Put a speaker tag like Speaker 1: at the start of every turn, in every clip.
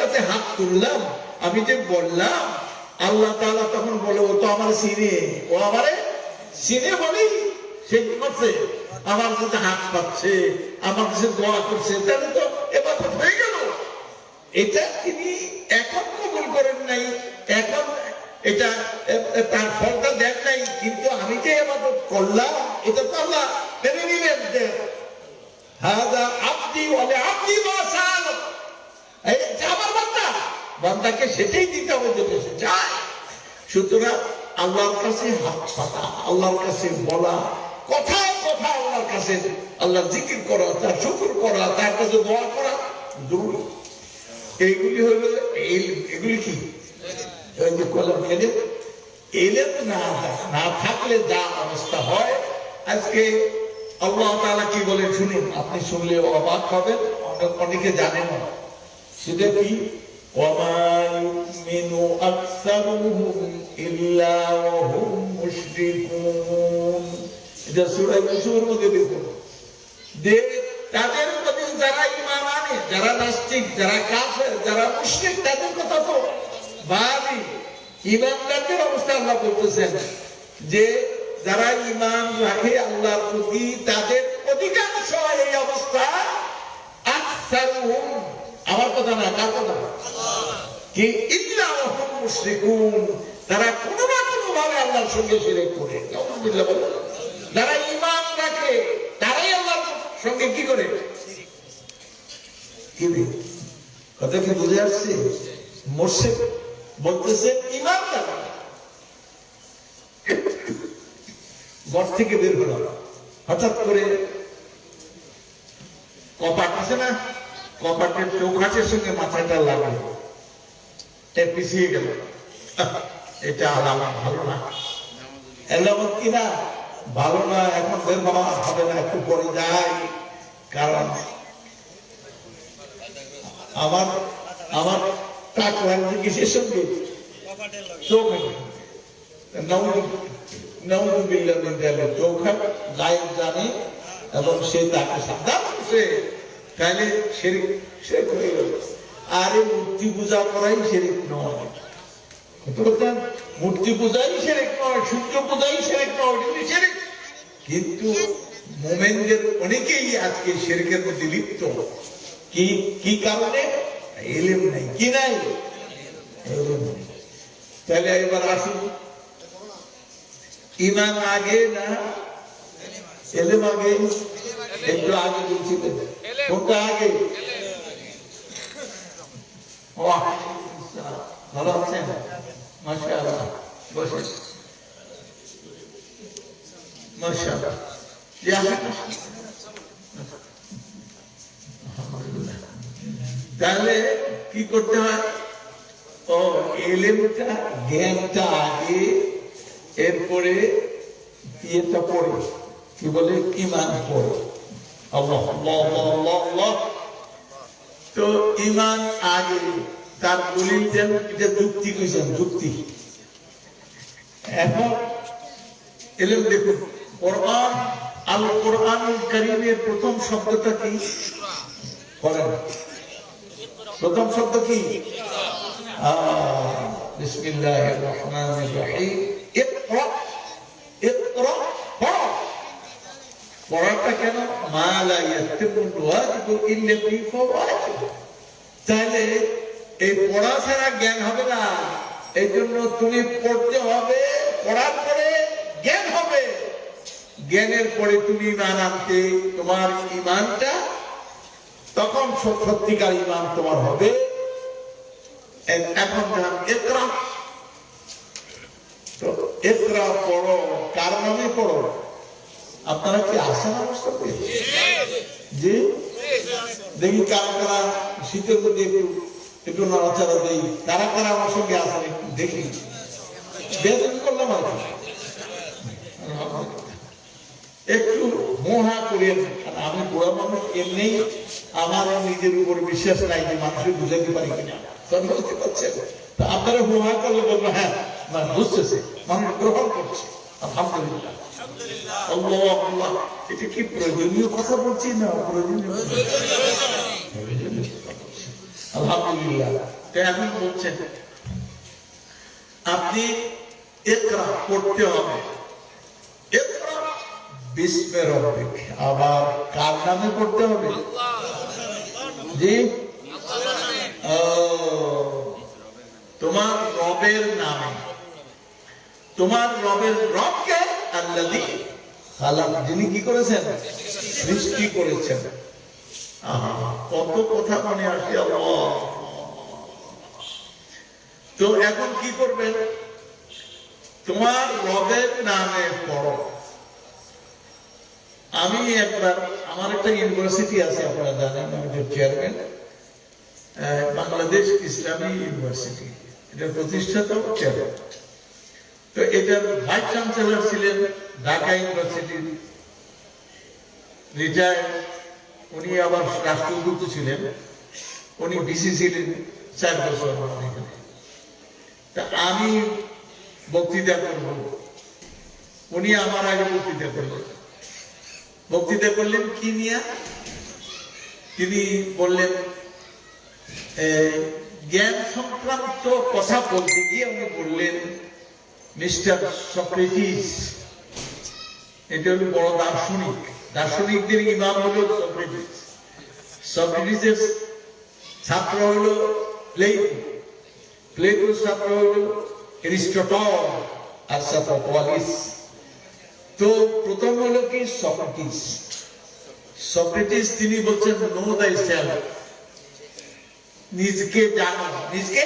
Speaker 1: কাছে হাত তুললাম, আমি যে বললাম, আল্লাহ তাআলা তখন বলে ও তো আমার চিনে, ও আমারে চিনে বলেই সে কি করছে, আমার কাছে হাত পাচ্ছে, আমার কাছে দোয়া করছে, তাহলে তো ইবাদত হয়ে গেল। এটা তিনি এখন কবুল করেন নাই, এখন এটা তার ফলটা দেন নাই, কিন্তু আমি যে ইবাদত করলাম এটা তো আল্লাহ মেনে নিলেন। যে হাযা আবদি ওয়া লিআবদি মা সাআল, এই যে আমার বান্দা, বান্দাকে সেটাই দিতে হবে যেটা সে চায়। সুতরাং আল্লাহর কাছে হাত পাতা, আল্লাহর কাছে বলা, কথায় কথা আল্লাহর কাছে আল্লাহর জিকির করা, তার শুকর করা, তার কাছে দোয়া করা জরুরি। এইগুলি হইল এগুলি কি ওই যে কলম এলেম, এলেম না থাকলে যা অবস্থা হয়। আজকে আল্লাহ তাআলা কি বলেন শুনুন, আপনি শুনলে অবাক হবেন, অনেকে জানেন না। সেটা কি, ওয়ামা ইউমিনু আকসারুহুম ইল্লা ওয়া হুম মুশরিকুন। এটা সূরা ইউসুফের মধ্যে দেখুন যে তাদের প্রতি যারা ঈমান আনে, যারা নাস্তিক, যারা কাফের, যারা মুশরিক, তাদের কথা তো বাদই। ঈমানদারদের অবস্থা আল্লাহ বলতেছেন যে যারা ঈমান রাখে আল্লাহর প্রতি, তাদের অধিকাংশ এই অবস্থা। আকসারুহুম, আমার কথা না, কার কথা, কি ইল্লা ওয়া হুম মুশরিকুন, তারা কোনো না কোনো ভাবে আল্লাহর সঙ্গে শিরক করে। নাউযুবিল্লাহ বলেন। যারা ঈমান রাখে তারাই আল্লাহর সঙ্গে কি করে, কি কথা কি বুঝে আসছে? মুশরিক বলতেছে ঈমানদার ঘর থেকে বের হলো, হঠাৎ করে কপাট আছে না, কপাটের চৌকাঠের সঙ্গে মাথাটা লাগলো, পিছিয়ে গেল। এটা আলামত ভালো না, আলামত কিনা ভালো না। এখন বের হওয়া হবে না, একটু পরে যাই। কারণ আমার টাক লাগছে কিসের সঙ্গে, চৌকাঠ। নাউযুবিল্লাহ মিন যালিক, চৌকাঠ গায়েব জানে এবং সে তাকে সাবধান করছে, তাহলে শিরক হয়ে গেল। আর এই মূর্তি পূজা করাই শিরক নয়, মূর্তি পূজাই শিরক নয়, সূর্য পূজাই শিরক নয়, শিরক। কিন্তু মুমিনদের অনেকেই আজকে শিরকের মধ্যে লিপ্ত। কি কারণে? ইলম নাই। কি নাই? ইলম নাই। তাহলে এবার আসুন, ঈমান আগে না ইলম আগে? একটু আগে বলছি, কোনটা আগে? ভালো আছেন? মাশাআল্লাহ, বসেন। মাশাআল্লাহ, তাহলে কি করতে হয়? ও ইলমটা, জ্ঞানটা আগে, এরপরে ইয়েটা পড়ে, কি বলে, ঈমান পড়ে। আল্লাহ আল্লাহ আল্লাহ আল্লাহ। তো ঈমান আগে, তার দলিল দেন, এটা যুক্তি কইছেন, যুক্তি। এখন ইলম দেখুন, কোরআন, আল কোরআনুল কারীমের প্রথম শব্দটা কি? বলেন, প্রথম শব্দ কি? বিসমিল্লাহির রহমানির রহিম। ইকরা, ইকরা, পড়ো। পড়াটা কেন? মা লা ইয়াতিমুল ওয়াজিবু ইল্লা বিফাওয়াতিহি। তাহলে এই পড়া ছাড়া জ্ঞান হবে না, এই জন্য তুমি পড়তে হবে, পড়ার পরে জ্ঞান হবে, জ্ঞানের পরে তুমি ঈমান আনতে, তোমার ঈমানটা তখন সত্যিকার ঈমান তোমার হবে। এখন ইকরা, তো ইকরা পড়ো, কার নামে পড়ো? আপনারা কি আসার অবস্থা পেয়েছেন? জি, দেখি কারা কারা শীতের মধ্যে একটু নড়াচড়া দেই, কারা কারা আমার সঙ্গে আসেন একটু দেখি। বেতন করলাম আর একটু মোহা করিয়েন। আমি বুড়া মানুষ, এমনি আমার নিজের উপর বিশ্বাস নাই যে মানুষকে বুঝাতে পারি কিনা, বুঝতে পারছেন? আপনারা মোহা করলে বলবো হ্যাঁ বুঝতেছে, মানুষ গ্রহণ করছে। আলহামদুলিল্লাহ, আল্লাহ আল্লাহ। এটা কি প্রয়োজনীয় কথা বলছি না অপ্রয়োজনীয়? আলহামদুলিল্লাহ। তো এখন বলছেন আপনি ইকরা পড়তে হবে, ইকরা বিস্মে রব্বিক, আবার কার নামে পড়তে হবে? জি, তোমার রবের নামে। তোমার রবের রবকে আল্লাযী খালাক, যিনি কি করেছেন? সৃষ্টি করেছেন। কত কথা মনে আসে আল্লাহ। তো এখন কি করবেন? তোমার রবের নামে পড়ো। আমি একবার, আমার একটা ইউনিভার্সিটি আছে, আপনারা জানেন, আমি যে চেয়ারম্যান, বাংলাদেশ ইসলামী ইউনিভার্সিটি, এটার প্রতিষ্ঠাতা চেয়ারম্যান। তো এটার ভাইস চ্যান্সেলর ছিলেন ঢাকা ইউনিভার্সিটির রিটায়ার্ড, উনি আবার রাষ্ট্রদূত ছিলেন, উনি ডিসি ছিলেন 4 বছর এখানে। তা আমি বক্তৃতা করব, উনি আমার আগে বক্তৃতা করলেন। বক্তৃতা করলেন কি নিয়ে? তিনি বললেন জ্ঞান সংক্রান্ত কথা বলতে গিয়ে উনি বললেন, মিস্টার সক্রেটিস, এটা হল বড় দার্শনিক, দার্শনিকদের ইমাম হলো সক্রেটিস। সক্রেটিসের ছাত্র হলো প্লেটো, প্লেটোর ছাত্র হলো এরিস্টটল আর সক্রেটিস। তো প্রথম হলো কি সক্রেটিস। সক্রেটিস তিনি বলছেন নো থাইসেলফ, নিজকে জানো, নিজকে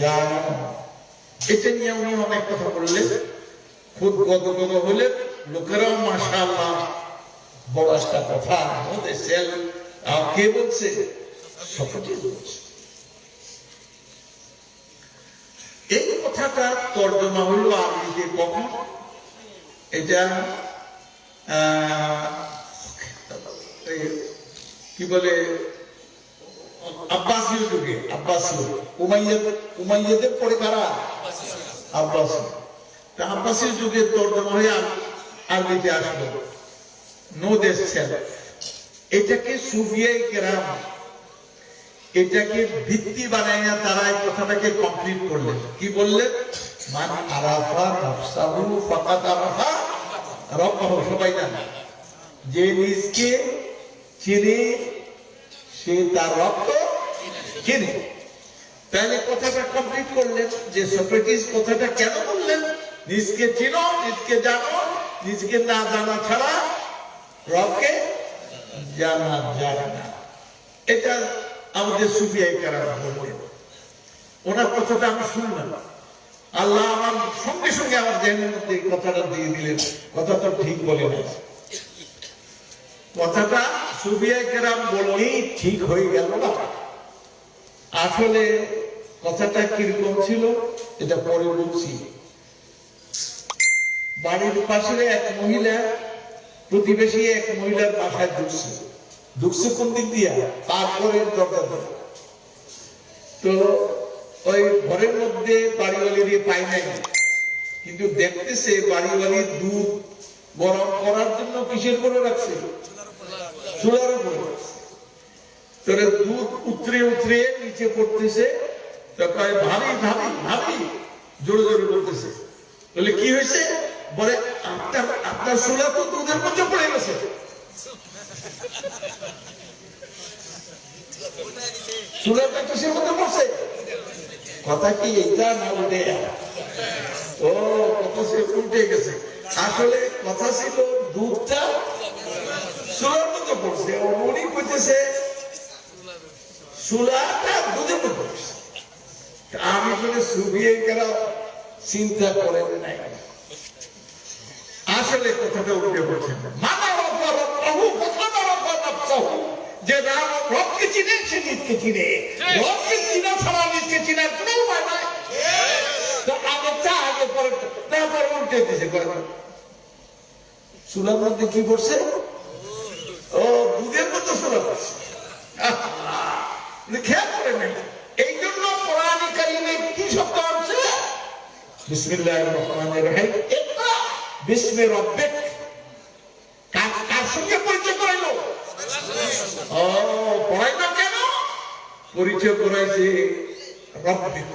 Speaker 1: জানো। এটা নিয়ে উনি অনেক কথা বললেন, খুব গদগদ হলেন। লোকেরাও মাশাআল্লাহ, বড় একটা কথা, নো থাইসেলফ। কে বলছে? সক্রেটিস বলছে। এই কথাটা তর্জমা হলো আরবিতে কখন? এটা কি বলে, আব্বাসীয় যুগে, আব্বাসীয় উমাইয়াদের পরে কারা? আব্বাসী। তা আব্বাসীয় যুগে তর্জমা হয়ে আরবিতে আসলো নো থাইসেলফ। এটাকে সুফিয়ায়ে কেরাম এটাকে ভিত্তি বানাইয়া তারা এই কথাটাকে কমপ্লিট করলেন। কি বললেন? মান আরাফা নাফসাহু ফাকাদ আরাফা রাব্বাহু। সবাই জানে যে নিজকে চিনে সে তার রবকে চিনে। তাহলে কথাটা কমপ্লিট করলেন যে সক্রেটিস কথাটা কেন বললেন? নিজকে চিনো, নিজকে জানো, নিজকে না জানা ছাড়া রবকে জানা যায় না। এটা আমাদের সুফিয়ায়ে কেরাম বললেন। ওনার কথাটা আমি শুনলাম, আল্লাহ আমার সঙ্গে সঙ্গে আমার জেনের মধ্যে কথাটা দিয়ে দিলেন। কথা তো ঠিক বলে না, কথাটা সুফিয়ায়ে কেরাম বললেই ঠিক হয়ে গেল না। আসলে কথাটা কিরকম ছিল এটা পরে বলছি। বাড়ির পাশে এক মহিলা, প্রতিবেশী এক মহিলার বাসায় ঢুকছে। ঢুকছে কোন দিক দিয়া? তারপরে দরজা ধরে। তো ওই ঘরের মধ্যে বাড়িওয়ালির পায় নাই, কিন্তু দেখতেছে বাড়িওয়ালির দুধ গরম করার জন্য কিসের করে রাখছে? চুলার উপরে। তোরে দুধ উতরে উতরে নিচে পড়তেছে। তো কয় ভাবি ভাবি ভাবি, জোরে জোরে বলতেছে। বলে কি হয়েছে? বলে আপনার চুলা তো দুধের মধ্যে পড়ে গেছে। চুলাটা কিসের মধ্যে পড়ছে? কথা কি এইটা না উল্টে? ও, কথা সে উল্টে গেছে। আসলে কথা ছিল দুধটা চুলার মধ্যে পড়ছে। উনি কইতেছে চুলাটা দুধের মধ্যে পড়ছে। আমি বলে সুফিয়ায়ে কেরাম চিন্তা করেন নাই, আসলে কথাটা উল্টে বলছেন। যে রবকে চিনে সে নিজকে চিনে, রবকে চিনা ছাড়া নিজকে চিনার কোনো উপায় নাই। আগেরটা আগে পরে, তারপর উল্টে দিয়েছে। চুলার মধ্যে কি পড়ছে? ও, দুধের মধ্যে চুলা পড়ছে। খেয়াল করে নাই। এই জন্য কোরআনে কারিমে কি শব্দ আছে? বিসমিল্লাহির রহমানির রহিম, ইকরা বিসমি রাব্বিক। কার সঙ্গে পরিচয় করাইলো? ও, পড়াইলো কেন? পরিচয় করাইছে রব্বিক।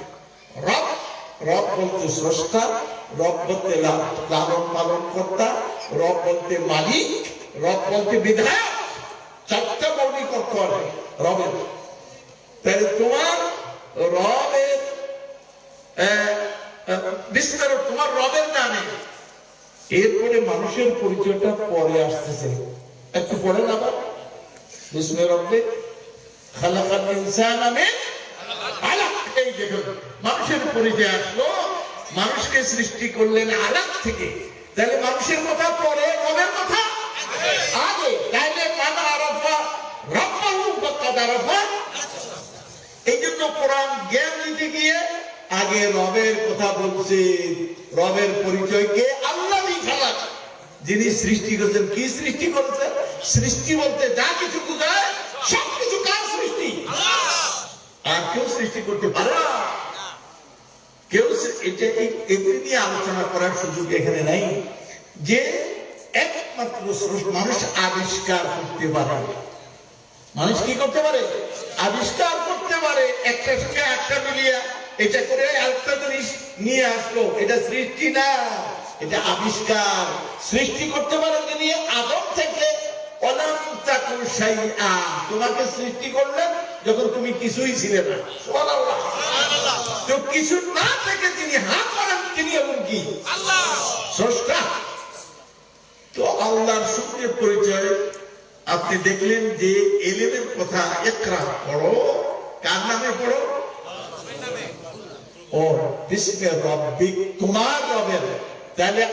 Speaker 1: রব, রব বলতে স্রষ্টা, রব বলতে লালন পালন কর্তা, রব বলতে মালিক, রব বলতে বিধায়ক। চারটা মৌলিক অর্থ আছে রবের। তাহলে তোমার রবের বিস্তার তোমার রবের নামে। এরপরে মানুষের পরিচয়টা পরে আসতেছে, একটু পরে না বিস্মে রব্বে খালাকাল ইনসানা মিন আলাক। এই দেখুন মানুষের পরিচয় আসলো, মানুষকে সৃষ্টি করলেন আলাক থেকে। তাহলে মানুষের কথা পরে, রবের কথা আগে। তাইলে কানা আরাফা রব্বাহু ফাকাদ আরাফা। এই জন্য কোরআন জ্ঞান দিতে গিয়ে আগে রবের কথা বলছে। রবের পরিচয়কে আল্লাহ খালাক, যিনি সৃষ্টি করেছেন। কি সৃষ্টি করেছেন? সৃষ্টি বলতে যা কিছু বোঝায় সবকিছু কার সৃষ্টি? আর কেউ সৃষ্টি করতে পারে না। কেউ এটা এগুলি নিয়ে আলোচনা করার সুযোগ এখানে নাই। যে একমাত্র মানুষ আবিষ্কার করতে পারে। মানুষ কি করতে পারে? আবিষ্কার করতে পারে। একটা সঙ্গে একটা মিলিয়ে এটা করে আরেকটা জিনিস নিয়ে আসলো। এটা সৃষ্টি না, এটা আবিষ্কার। সৃষ্টি করতে পারে যিনি আদম থেকে। অলাম তাকুন শাইআ, তোমাকে সৃষ্টি করলেন যখন তুমি কিছুই ছিলে না। সুবহানাল্লাহ। তো কিছু না থেকে তিনি হাত করেন, তিনি এমন কি আল্লাহ স্রষ্টা। তো আল্লাহর সঙ্গে পরিচয় আপনি দেখলেন যে এলেমের কথা। ইকরা পড়ো, কার নামে পড়ো? ও বিস্মে রব্বিক, তোমার রবের। তাহলে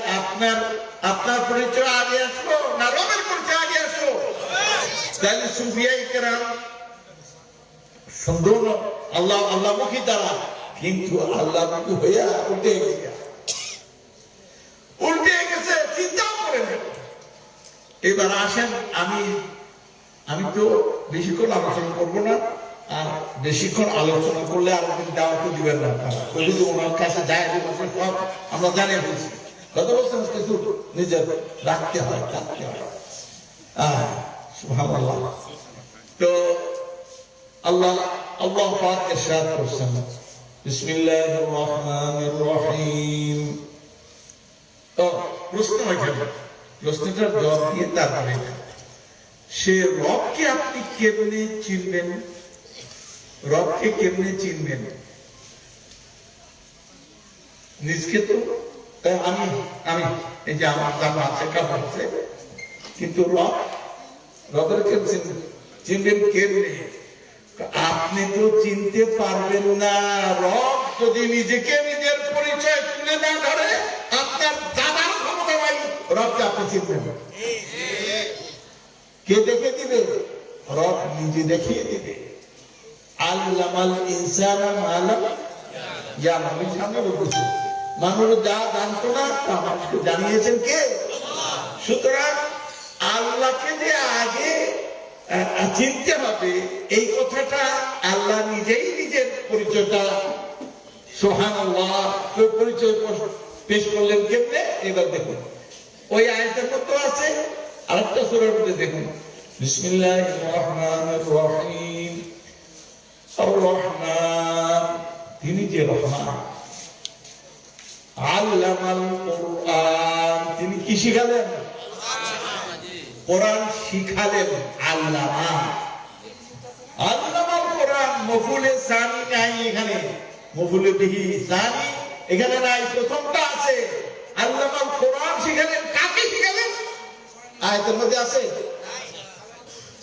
Speaker 1: আপনার পরিচয় আগে আসলো না রবের পরিচয় আগে আসলো? তাহলে সুফিয়াই কেরাম সুন্দর আল্লাহ আল্লাহমুখী তারা, কিন্তু আল্লাহমুখী হইয়া উল্টে গেছে, চিন্তাও করে নেই। এবার আসেন, আমি তো বেশিক্ষণ আলোচনা করবো না। আর বেশিক্ষণ আলোচনা করলে আরেকদিন দাওয়াতও দিবেন না। যদি ওনার কাছে যায় সব আমরা জানিয়ে ফেলছি। কত বছর কিছু নিজের রাখতে হয়, থাকতে হয়। সুবহানাল্লাহ। তো আল্লাহ পাক ইরশাদ করেছেন, বিসমিল্লাহির রহমানির রহিম। তো প্রশ্ন প্রশ্নটার জবাব দিয়ে তারপরে সে রবকে আপনি কেমনে চিনবেন? রবকে কেমনে চিনবেন? নিজকে তো আমি এই যে আমার জামা আছে, কাপড় আছে, কিন্তু রবের চিনবেন কেমনে? আপনি তো চিনতে পারবেন না। রব যদি নিজেকে নিজের পরিচয় তুলে না ধরে, আপনার জানার ক্ষমতা নাই, রবকে আপনি চিনবেন না। কে দেখে দিবে? রব নিজে দেখিয়ে দিবে। আল্লামাল ইনসানা মা লাম ইয়ালাম। আমি সামনে বলতেছি, মানুষ যা জানতো না তা মানুষকে জানিয়েছেন কে? সুতরাং আল্লাহকে যে আগে চিনতে হবে, এই কথাটা আল্লাহ নিজেই নিজের পরিচয়টা সুবহানাল্লাহ পরিচয় পেশ করলেন কেমনে? এবার দেখুন, ওই আয়াতের মধ্যে আছে, আরেকটা সূরার মধ্যে দেখুন, বিসমিল্লাহির রহমানির রহিম। আর রহমান, তিনি যে রহমান। আল্লামাল কুরআন, তিনি কি শিখালেন? কোরআন শিখালেন। আল্লামাল কোরআন। মফুলে সানি নাই এখানে, মফুলে বিহি সানি এখানে নাই, প্রথমটা আছে। আল্লামাল কোরআন শিখালেন। কাকে শিখালেন? আয়াতের মধ্যে আছে।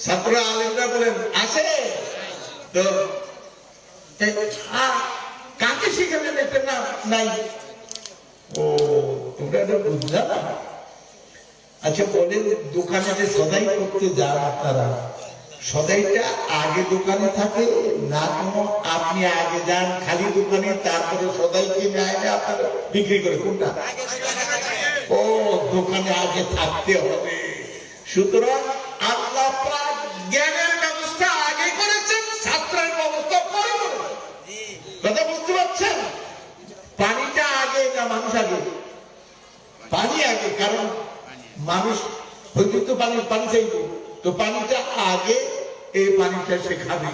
Speaker 1: ছাত্র আলেমরা বলেন আছে। তো কাকে শিখালেন এটা না নাই? ও তোমরা এটা বুঝলা না। আচ্ছা বলেন, দোকানে যে সদাই করতে যান আপনারা, সদাইটা আগে দোকানে থাকে না কোনো আপনি আগে যান খালি দোকানে, তারপরে সদাই কিনে আইনে আপনারা বিক্রি করে? কোনটা? ও দোকানে আগে থাকতে হবে। সুতরাং আল্লাহ পাক জ্ঞানের ব্যবস্থা আগে করেছেন, ছাত্রের ব্যবস্থা পরে করেছেন। কথা বুঝতে পারছেন? পানিটা আগে না মানুষ আগে? পানি আগে, কারণ মানুষ হয়তো তো পানি চাইব, তো পানিটা আগে, এই পানিটা সে খাবে।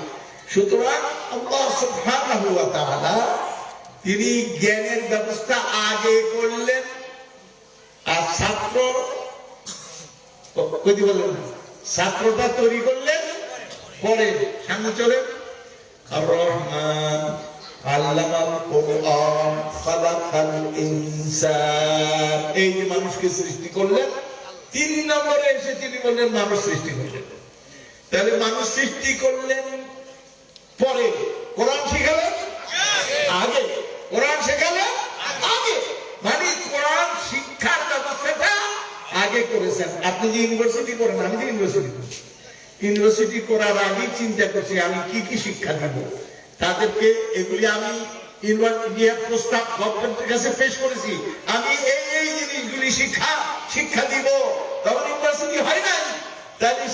Speaker 1: সুতরাং আল্লাহ সুবহানাহু ওয়া তাআলা তিনি জ্ঞানের ব্যবস্থা আগে করলেন, আর ছাত্র কইতে বলেন ছাত্রটা তৈরি করলেন পরে। সামনে চলেন। আর রহমান আল্লামাল কুরআন খালাকাল ইনসান, এই যে মানুষকে সৃষ্টি করলেন। 3 নম্বরে এসে তিনি বললেন মানুষ সৃষ্টি করলেন। তাহলে মানুষ সৃষ্টি করলেন পরে, কোরআন শিখালেন আগে, কোরআন শেখালেন আগে, মানে কোরআন শিক্ষার ব্যবস্থাটা আগে করেছেন। আপনি যে ইউনিভার্সিটি করেন, আমি যে ইউনিভার্সিটি করি, ইউনিভার্সিটি করার আগে চিন্তা করছি আমি কি কি শিক্ষা দিব তাদেরকে। এগুলি আমি ইউনিভার্সিটি প্রস্তাব গভর্নমেন্টের কাছে পেশ করেছি, আমি এই জিনিসগুলি শিক্ষা দিব। তখন ইউনিভার্সিটি হয় নাই, তাহলে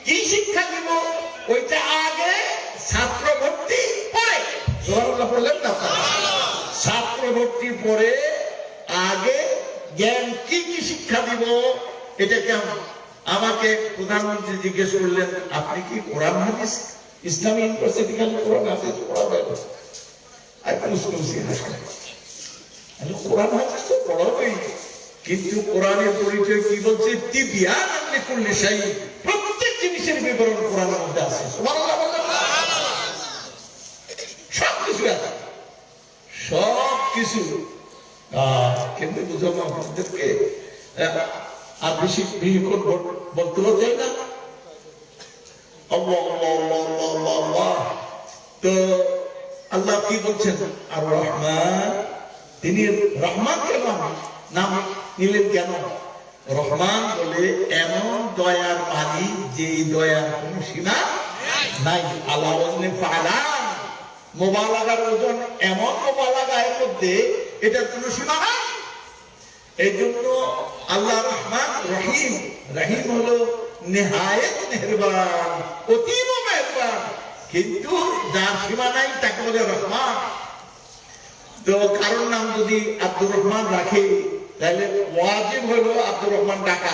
Speaker 1: কি শিক্ষা দিব ওইটা আগে, ছাত্র ভর্তি পরে। সুবহানাল্লাহ বললেন না? ছাত্র ভর্তি পরে, আগে জ্ঞান কি কি শিক্ষা দিব এটা কেমন। আমাকে প্রধানমন্ত্রী জিজ্ঞেস করলেন আপনি কি কোরআন হাদিস, ইসলামী ইউনিভার্সিটি খালি কোরআন হাদিস পড়াবেন? কোরআন হাদিস তো পড়াবেই, কিন্তু কোরআনের পরিচয় কি বলছে? তিবিয়ান লিকুল্লি শাই, প্রত্যেক জিনিসের বিবরণ কোরআনের মধ্যে আছে। সুবহানাল্লাহ বললেন না? সবকিছু আছে, সবকিছু। কিন্তু বুঝলাম আপনাদেরকে আর বেশি বলতে চাই না। তো আল্লাহ কি বলছেন? আর রহমান, তিনি রহমান কেন নাম নিলেন? কেন রহমান বলে? এমন দয়ার মালিক যে দয়ার কোন সীমা নাই। আল্লাহ ফালান, মোবালাগার ওজন এমন মোবালাগা, এর মধ্যে এটার কোন সীমা নাই। এই জন্য আল্লাহ রহমান রহিম। রহিম হলো নেহায়েত মেহেরবান, অতীব মেহেরবান, কিন্তু যার সীমা নাই তাকে বলে রহমান। তো কারোর নাম যদি আব্দুর রহমান রাখে তাহলে ওয়াজিব হলো আব্দুর রহমান ডাকা,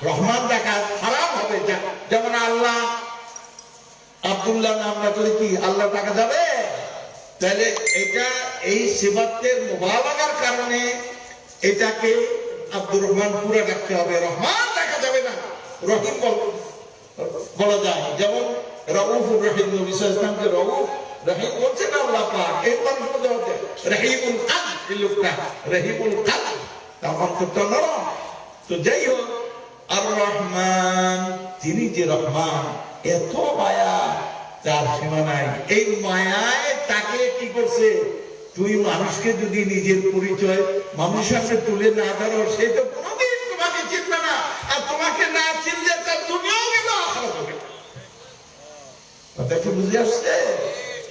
Speaker 1: রহমান ডাকা হারাম হবে। যেমন আল্লাহ আব্দুল্লাহ নাম রাখলে কি আল্লাহ ডাকা যাবে? তাহলে এটা এই সিফাতের মুবালাগার কারণে এটাকে আব্দুর রহমান পুরো ডাকতে হবে, রহমান ডাকা যাবে না, রহিম বলা যায়। যেমন রউফুর রহিম, নবী সাল্লাল্লাহু আলাইহি ওয়াসাল্লামকে রউফ রহিম বলছেন আল্লাহ পাক। এই মানুষ মধ্যে হচ্ছে রহিমুল কলব, এই লোকটা রহিমুল কলব, তার অন্তরটা নরম। তো যাই হোক, আর রহমান, তিনি যে রহমান, এত মায়া তার সীমা নাই। এই মায়ায় তাকে কি করছে? তুই মানুষকে যদি নিজের পরিচয় মানুষের সামনে তুলে না ধরো, সে তো কোনোদিন তোমাকে চিনবে না, আর তোমাকে না চিনলে তার দুনিয়াও গেল, আখিরাতও হবে। কথা কি বুঝে আসছে?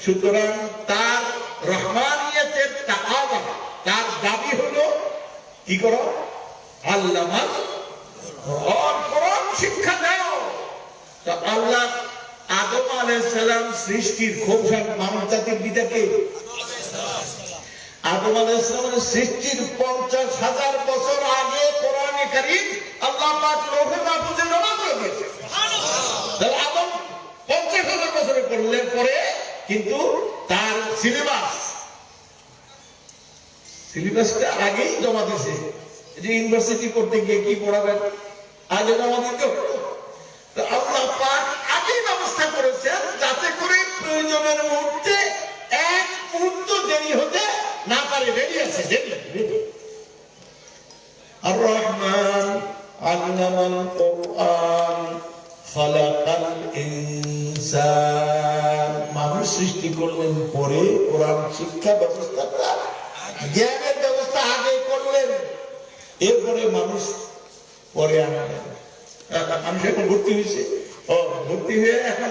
Speaker 1: সুতরাং তার রহমানিয়তের তাকাবা, তার দাবি হলো কি করো? আল্লামাল কোরআন শিক্ষা দাও। তো আল্লাহ আদম আলাইহিস সালাম সৃষ্টির খুব মানব জাতির পিতাকে, আদম আলাইহিস সালামের সৃষ্টির 50,000 বছর আগে কোরআনে কারীম আল্লাহ পাক লৌহে মাহফুজে জমা করে দিয়েছেন। তাহলে আদম 50,000 বছরে করলেন পরে, কিন্তু তার সিলেবাসটা আগেই জমা দিয়েছে। যে ইউনিভার্সিটি করতে গিয়ে কি পড়াবেন, আগে জমা দিতে হতো। তো আল্লাহ পাক আগেই ব্যবস্থা করেছেন যাতে করে প্রয়োজনের মুহূর্তে এক মুহূর্ত দেরি হতে না পারে। রেডি আছে, আর রহমান আল্লামাল কুরআন খালাকাল ইনসান, মানুষ সৃষ্টি করলেন পরে, কোরআন শিক্ষা ব্যবস্থাটা, জ্ঞানের ব্যবস্থা আগে করলেন, এরপরে মানুষ পরে আনলেন। মানুষ এখন ভর্তি হয়েছে, ভর্তি হয়ে এখন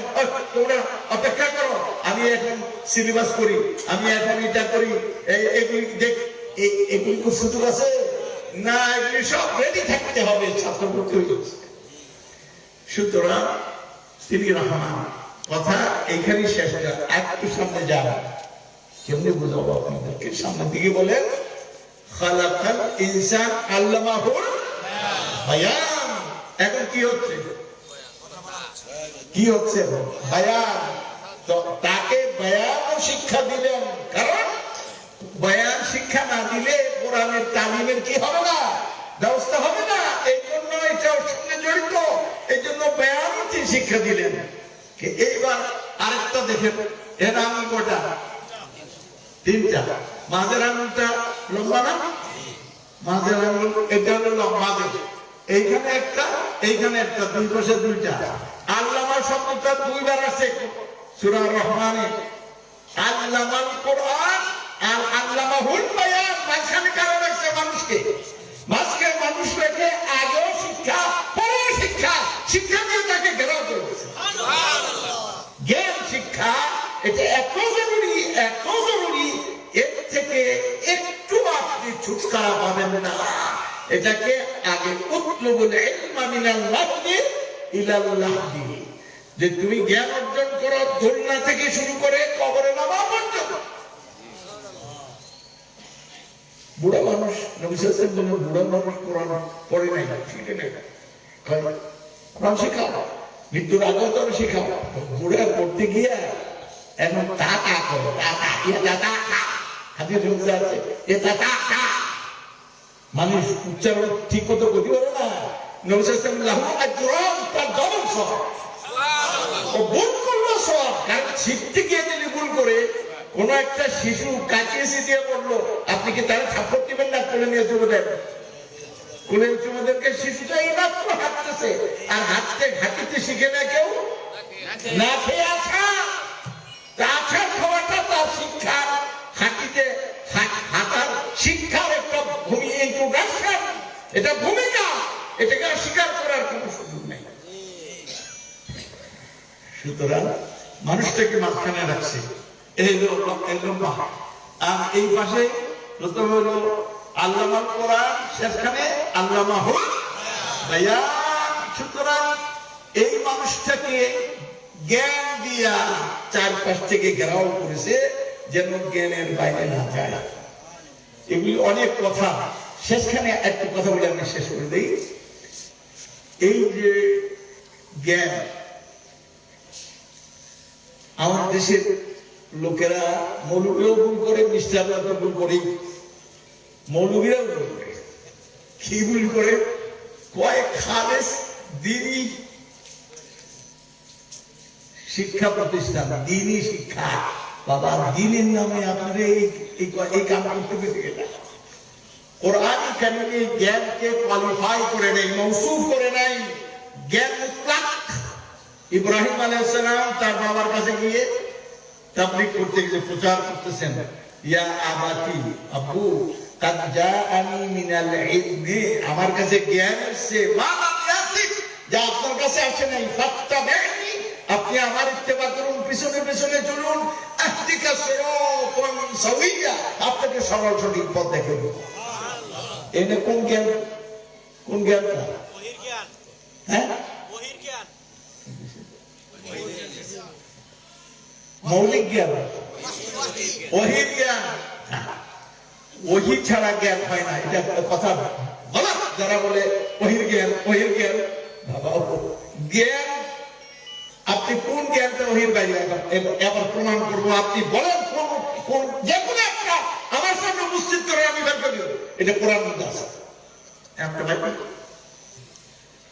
Speaker 1: তোমরা অপেক্ষা করো, আমি এখন সিলেবাস করি, আমি এখন এটা করি, এগুলি দেখ, এগুলি খুব সুযোগ আছে না, এগুলি সব রেডি থাকতে হবে। ছাত্র ভর্তি হয়ে যাচ্ছে। সুতরাং তিনি রহমান, কথা এইখানে শেষ। একটু সামনে যান, কেমনি বুঝাবো আপনাদেরকে? সামনের দিকে বলেন খালাকাল ইনসান আল্লামাহুল বায়ান। এখন কি হচ্ছে? কি হচ্ছে? বায়ান। তো তাকে বয়ান শিক্ষা দিলেন, কারণ বয়ান শিক্ষা না দিলে কোরআনের তালিমের কি হবে না, ব্যবস্থা হবে না। এই জন্য এটা ওর সঙ্গে জড়িত, এই জন্য বয়ানও তিনি শিক্ষা দিলেন। এইবার আরেকটা দেখেন, এর আঙুল কটা? তিনটা। মাঝের আঙুলটা লম্বা না? মাঝের আঙুল এটা হলো লম্বা। এইখানে একটা, এইখানে একটা, দুই পাশে দুইটা। আল্লামা শব্দটা দুইবার আছে সূরা রহমানে। আল্লামাল কোরআন আর আল্লামাহুল বায়ান। মাঝখানে কারণ আছে মানুষকে, মাঝখানে মানুষ রেখে আগেও শিক্ষা, পরেও শিক্ষা, শিক্ষা দিয়ে তাকে ঘেরাও করেছে। জ্ঞান শিক্ষা এটা এত জরুরি, এত জরুরি, এর থেকে একটু আপনি ছুটকারা পাবেন না। এটাকে আগে উতলুবুল ইলমা মিনাল লাহদি ইলাল লাহদি, যে তুমি জ্ঞান অর্জন করো দোলনা থেকে শুরু করে কবরে নামা পর্যন্ত। বুড়া মানুষ, নবী সাল্লাল্লাহু আলাইহি ওয়াসাল্লাম বুড়া মানুষ কোরআন পড়ে নাই, শিখে নাই, কোরআন শেখাও, মৃত্যুর আগেও তো শেখাও। বুড়া পড়তে গিয়ে এখন টাকা করো, টাকা হাতির মধ্যে আছে, এ টাকা মানুষ উচ্চারণ ঠিক মতো করতে পারে না। নবী সাল্লাল্লাহু আলাইহি ওয়াসাল্লাম লাহু আজরুন, তার ডবল সওয়াব। ও ভুল করলো সওয়াব, কারণ শিখতে গিয়ে যদি ভুল করে কোন একটা শিশু কাটিয়ে সিটিয়ে পড়লো, আপনি কি তারা থাপ্পড় দিবেন না? কোলে নিয়ে চলে দেন, কোলে চুমোদেরকে। শিশুটা এই মাত্র হাঁটতেছে, আর হাঁটতে ঘাটিতে শিখে না কেউ, না খেয়ে আসা। আসার খাবারটা তার শিক্ষার, হাঁটিতে হাঁটার শিক্ষার একটা ভূমি, ইন্ট্রোডাকশন, এটা ভূমিকা, এটাকে অস্বীকার করার কোনো সুযোগ নেই। সুতরাং মানুষটাকে মাঝখানে রাখছে, এই লম্বা, আর এই পাশে প্রথম হলো আল্লামাল কোরআন, শেষখানে আল্লামাহুল বায়ান। সুতরাং এই মানুষটাকে জ্ঞান দিয়া চারপাশ থেকে ঘেরাও করেছে, যেন জ্ঞানের বাইরে না যায়। এগুলি অনেক কথা, শেষখানে একটা কথা বলে আমি শেষ করে দিই। এই যে জ্ঞান, আমার দেশের লোকেরা মৌলবীরাও ভুল করে, মিস্টাররা তো ভুল করেই, মৌলবীরাও ভুল করে। কি ভুল করে? কয়েক খালেস দিনই শিক্ষা প্রতিষ্ঠান, দিনই শিক্ষা। বাবা, দিনের নামে আপনারা এই কাম করতে পেরে গেলেন। কোরআন কারিমে জ্ঞানকে কোয়ালিফাই করে নেই, মৌসুফ করে নাই। জ্ঞান মুতলাক। ইব্রাহিম আলাইহিস সালাম তার বাবার কাছে গিয়ে তাবলীগ করতে গিয়ে প্রচার করতেছেন, ইয়া আবাতি, আব্বু কাদ জাআনি মিনাল ইলমি, আমার কাছে জ্ঞান এসেছে, মা লাম ইয়াতিক, যা আপনার কাছে আসে নাই, ফাত্তাবিনি, আপনি আমার ইত্তেবা করুন, পিছনে পিছনে চলুন, আহদিকা সিরাতান সাওয়িয়া, আপনাকে সরল সঠিক পথ দেখাব। এনে কোন জ্ঞান? কোন জ্ঞানটা? ওহির জ্ঞান। হ্যাঁ, ওহির জ্ঞান, মৌলিক জ্ঞান, ওহির জ্ঞান। ওহি ছাড়া জ্ঞান হয় না, এটা কথা বলা। যারা বলে ওহির জ্ঞান, ওহির জ্ঞান, জ্ঞান আপনি কোন জ্ঞানটা ওহির বাইরে এবার প্রমাণ করবো। আপনি বলেন কোন, যে কোনো একটা আমার সামনে উপস্থিত করে আমি বের করি, এটা কোরআন মধ্যে আছে।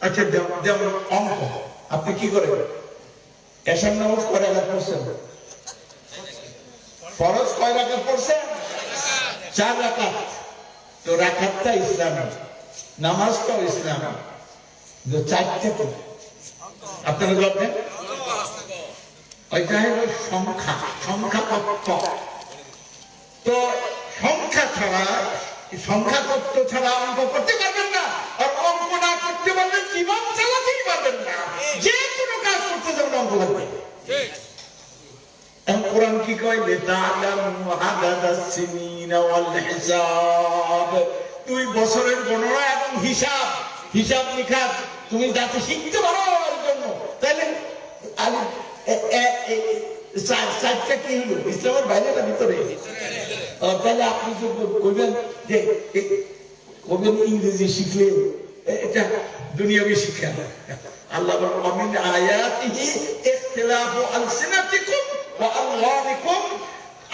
Speaker 1: আচ্ছা, যেমন অঙ্ক, আপনি কি করে এশার নামাজ কয় রাকাত পড়ছেন? ফরজ কয় রাকাত পড়ছেন? 4 রাকাত। তো রাকাতটা ইসলামী, নামাজটাও ইসলামী, 4টা কি আপনারা জবাব দেন? ওইটা হলো সংখ্যা, সংখ্যা তত্ত্ব। তো সংখ্যা ছাড়া, সংখ্যা তত্ত্ব ছাড়া অঙ্ক করতে পারবেন না, আর অঙ্ক না করতে পারলে জীবন চালাতেই পারবেন না। যে কোনো কাজ করতে যাবেন অঙ্ক লাগবে। কোরআন কি কয়? তুই বছরের গণনা এবং হিসাব, হিসাব নিকাশ তুমি যাতে শিখতে পারো এর জন্য। তাহলে 4টা কি হলো? ইসলামের বাইরে না ভিতরে? তাহলে আপনি তো কইবেন যে কবেন ইংরেজি শিখলে এটা দুনিয়াবী শিক্ষা। আল্লাহ বলেন, আমিন আয়াতিহি ইখতিলাফু আলসিনাতিকুম ওয়া আনওয়ারিকুম,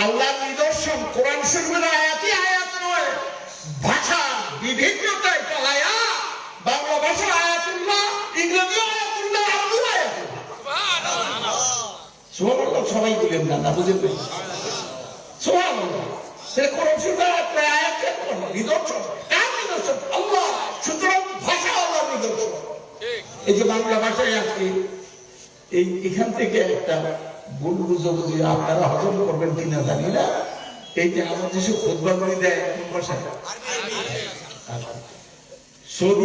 Speaker 1: আল্লাহর নিদর্শন কোরআন শরীফের আয়াত নয়, ভাষা বিভিন্নতায় আয়াত, বাংলা ভাষা আয়াতুল্লাহ, ইংরেজি আয়াতুল্লাহ, আরবি আয়াতুল্লাহ। সুবহানাল্লাহ। সুবহানাল্লাহ সবাই বলেন না, বুঝেন? সুবহানাল্লাহ। সে কোরআন শরীফের আয়াত নিদর্শন, কার নিদর্শন? আল্লাহ। সুতরাং ভাষা আল্লাহর নিদর্শন। এই যে বাংলা ভাষায় আজকে এখান থেকে একটা ভুল বুঝাবুঝি আপনারা হজম করবেন কিনা জানি না। এই যে আমার দেশে খুতবাগুলি দেয় কোন ভাষায়? সৌদি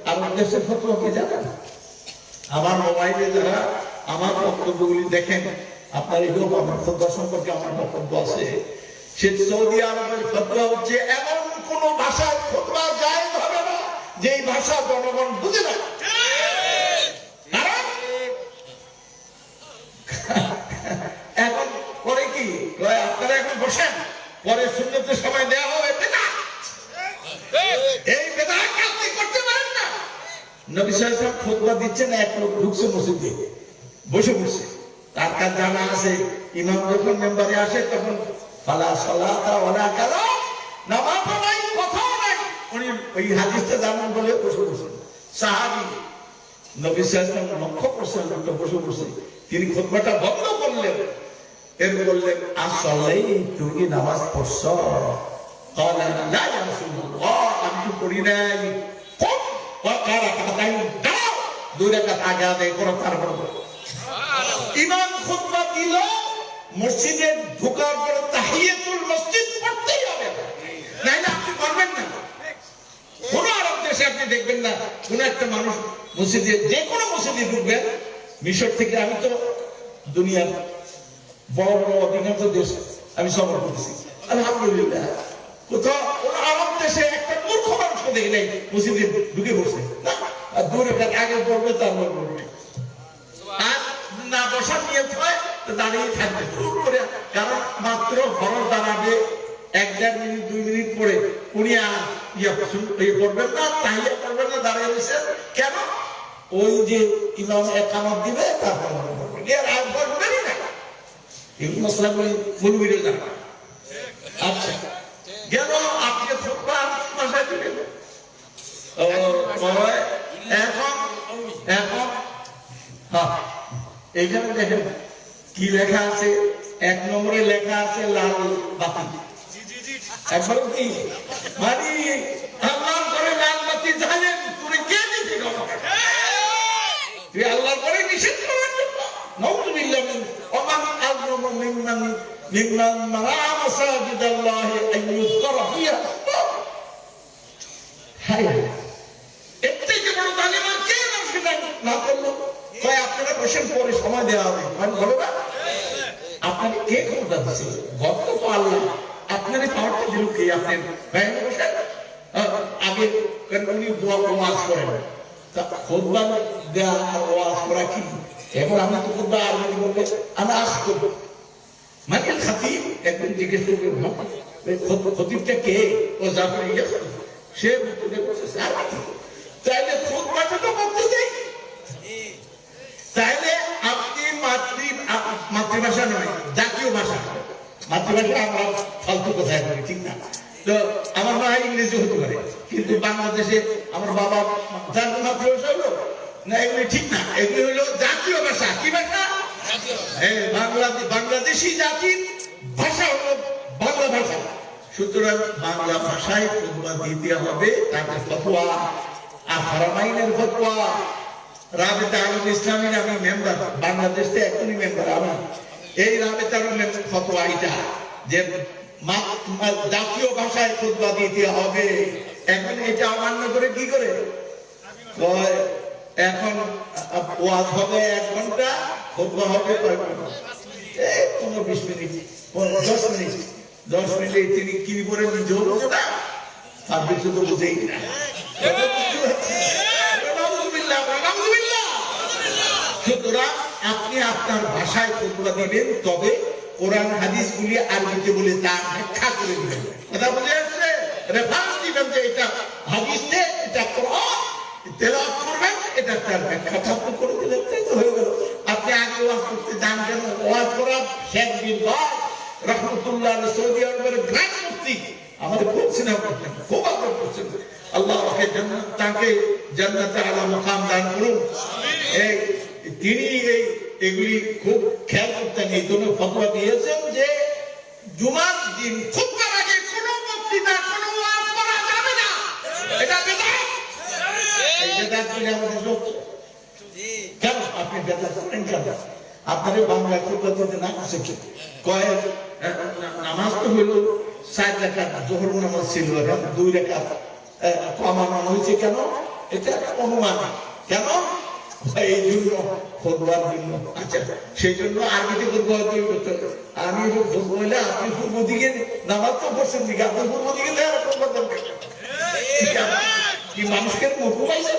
Speaker 1: আরব দেশের ফতোয়া কি জানেন? আমার মোবাইলে যারা আমার বক্তব্যগুলি দেখেন, আপনার এগুলো আমার ফতোয়া সম্পর্কে আমার বক্তব্য আছে। সে সৌদি আরবের ফতোয়া হচ্ছে এমন কোন ভাষায় ফতোয়া জায়েজ হবে না যেই ভাষা জনগণ বুঝে না। এখন পরে কি আপনারা এখন বসেন, পরে সুন্নতে সময় দেওয়া হবে বেদাত। এই বেদাত আপনি করতে পারেন না। নবী সাল্লাল্লাহু আলাইহি ওয়াসাল্লাম খুতবা দিচ্ছেন, এক লোক ঢুকছে মসজিদে, বসে বসে। তার কাছে জানা আছে ইমাম যখন মেম্বারে আসে তখন ফালা সালাতা ওয়ালা কালাম, নামাজ নাই, কথা নাই। উনি ওই হাদিসটা জানেন বলে বসে বসে। সাহাবী নবী সাল্লাল্লাহু আলাইহি ওয়াসাল্লাম লক্ষ্য করছেন লোকটা বসে বসে, তিনি খুতবাটা বন্ধ করলেন। এর বললেন আসলে তুমি নামাজ পড়ছো? قال لا يا رسول الله, আমি তো পড়ি নাই। কম ওয়াকারা কাদাই দাও, দুই রাকাত আগে আদায় করো, তারপর ইমাম খুতবা দিল। মসজিদে ঢোকার পরে তাহিয়াতুল মসজিদ পড়তেই হবে, নাইলে আপনি করবেন না। কোন আরব দেশে আপনি দেখবেন না কোন একটা মানুষ মসজিদে, যে কোনো মসজিদে ঢুকবেন, মিশর থেকে, আমি তো দুনিয়ার বড় বড় অধিকাংশ দেশ আমি সফর করেছি, আলহামদুলিল্লাহ, কোথাও কোন আরব দেশে একটা মূর্খ মানুষকে দেখি নাই মসজিদে ঢুকে বসে না, আর দূরে আগে পড়বে তারপর পড়বে। আর না বসার নিয়ত হয় তো দাঁড়িয়ে থাকবে করে, কারণ মাত্র ফরজ দাঁড়াবে 1-1.5 মিনিট 2 মিনিট পরে উনি আর করবেন না, তাহিয়া করবেন না, দাঁড়িয়ে বসে। কেন? ওই যে ইমাম একামত দিবে, তারপর এর আগ করবেনই না। এই মশলাগুলি মুলবিরে জানা। আচ্ছা, গেল আপনি খুতবা ভাষায় দিবেন। এখন এইখানে দেখেন কি লেখা আছে। 1 নম্বরে লেখা আছে লাল বাতি। এখন কি মানে আল্লাহর করে লাল বাতি জ্বালেন, তুমি কে দিতে গেল? তুই আল্লাহর করে নিষেধ করার জন্য। নাউযুবিল্লাহ মিন ওমান আযলামু মিম্মান মারা মাসাজিদাল্লাহি আন ইউযকারা ফিহা। হায়, এর থেকে বড় জালিম আর কে না করলো? কয় আপনারা বসেন, পরে সময় দেওয়া হবে। বলো না, আপনাকে কে ক্ষমতা দিচ্ছে? গত তো আল্লাহ। আপনারই পাওয়ারটা দিল কে? আপনার বসেন। আগে উনি ওয়াজ করেন, খুতবা দেওয়া আর ওয়াজ করা কি? এখন আমি তো খুতবা আর বলবে আমি আসবো মানে খাতিব। একদিন জিজ্ঞেস করবেন খতিবটা কে? ও জাফর ইয়াস। সে চাইলে খুতবাটা তো বলতে দেই। তাইলে আপনি মাতৃভাষা নয়, জাতীয় ভাষা। মাতৃভাষা আমরা ফালতু কথায় বলি, ঠিক না? তো আমার মা ইংরেজি হতে পারে, কিন্তু বাংলাদেশে আমার বাবা যার মাতৃভাষা হলো না, এগুলি ঠিক না। এগুলি হলো জাতীয় ভাষা। কি ভাষা? বাংলাদেশি জাতির ভাষা হলো বাংলা ভাষা। সুতরাং বাংলা ভাষায় খুতবা দিতে হবে। তাকে ফতোয়া আর হারামাইনের ফতোয়া, রাবেতা আলম ইসলামীর আমি মেম্বার, বাংলাদেশে এখনই মেম্বার আমি। এই রাবেতা আলমের ফতোয়া এটা যে জাতীয় ভাষায় খুতবা দিতে হবে। এখন এটা অমান্য করে কি করে? এখন ওয়াজ হবে 1 ঘন্টা, খুতবা হবে 15-20 মিনিট, 10 মিনিট। 10 মিনিটে তিনি কি করে নিজেও বোঝে না, তার কিছু তো বুঝেই না। সুতরাং আপনি আপনার ভাষায় খুতবা দিবেন, তবে কোরআন হাদিস গুলি আরবিতে বলে তার ব্যাখ্যা করে দিবেন। কথা বুঝে আসছে? রেফারেন্স দিবেন যে এটা হাদিসে, এটা কোরআন, তেলাওয়াত করবেন, এটা তার ব্যাখ্যা করে দিলেন, তাই তো হয়ে গেল। আপনি আগে ওয়াজ করতে যান কেন? ওয়াজ করা শেখ বিন বাজ রহমতুল্লাহ সৌদি আরবের গ্রান্ড মুফতি আমাদের খুব স্নেহ করতেন, খুব আদর করতেন। আল্লাহ তাকে জান্নাতে আলা মাকাম দান করুন। তিনি এগুলি খুব খেয়াল করতেন, এই জন্য ফতোয়া দিয়েছেন যে জুমার দিন খুতবার আগে কোনো বক্তৃতা, কোনো ওয়াজ করা যাবে না। এটা বেদাত। এই বেদাত গুলি আমাদের চলছে। কেন আপনি বেদাত করেন কেন? আপনাদের বাংলা খুতবা দিতে না করছে কয়েক নামাজ তো হইল 4 রাকাত, যোহর নামাজ ছিল, এখন 2 রাকাত কমানো হয়েছে। কেন? এটা অনুমান। কেন? এই জন্য খুতবার জন্য। আচ্ছা, সেই জন্য আরবিতে খুতবা দিতে আমি বললে আপনি পূর্ব দিকে নামাজ তো পড়ছেন দিকে, আপনি পূর্ব দিকে খুতবা দেন কি? মানুষকে মুখ পাইছে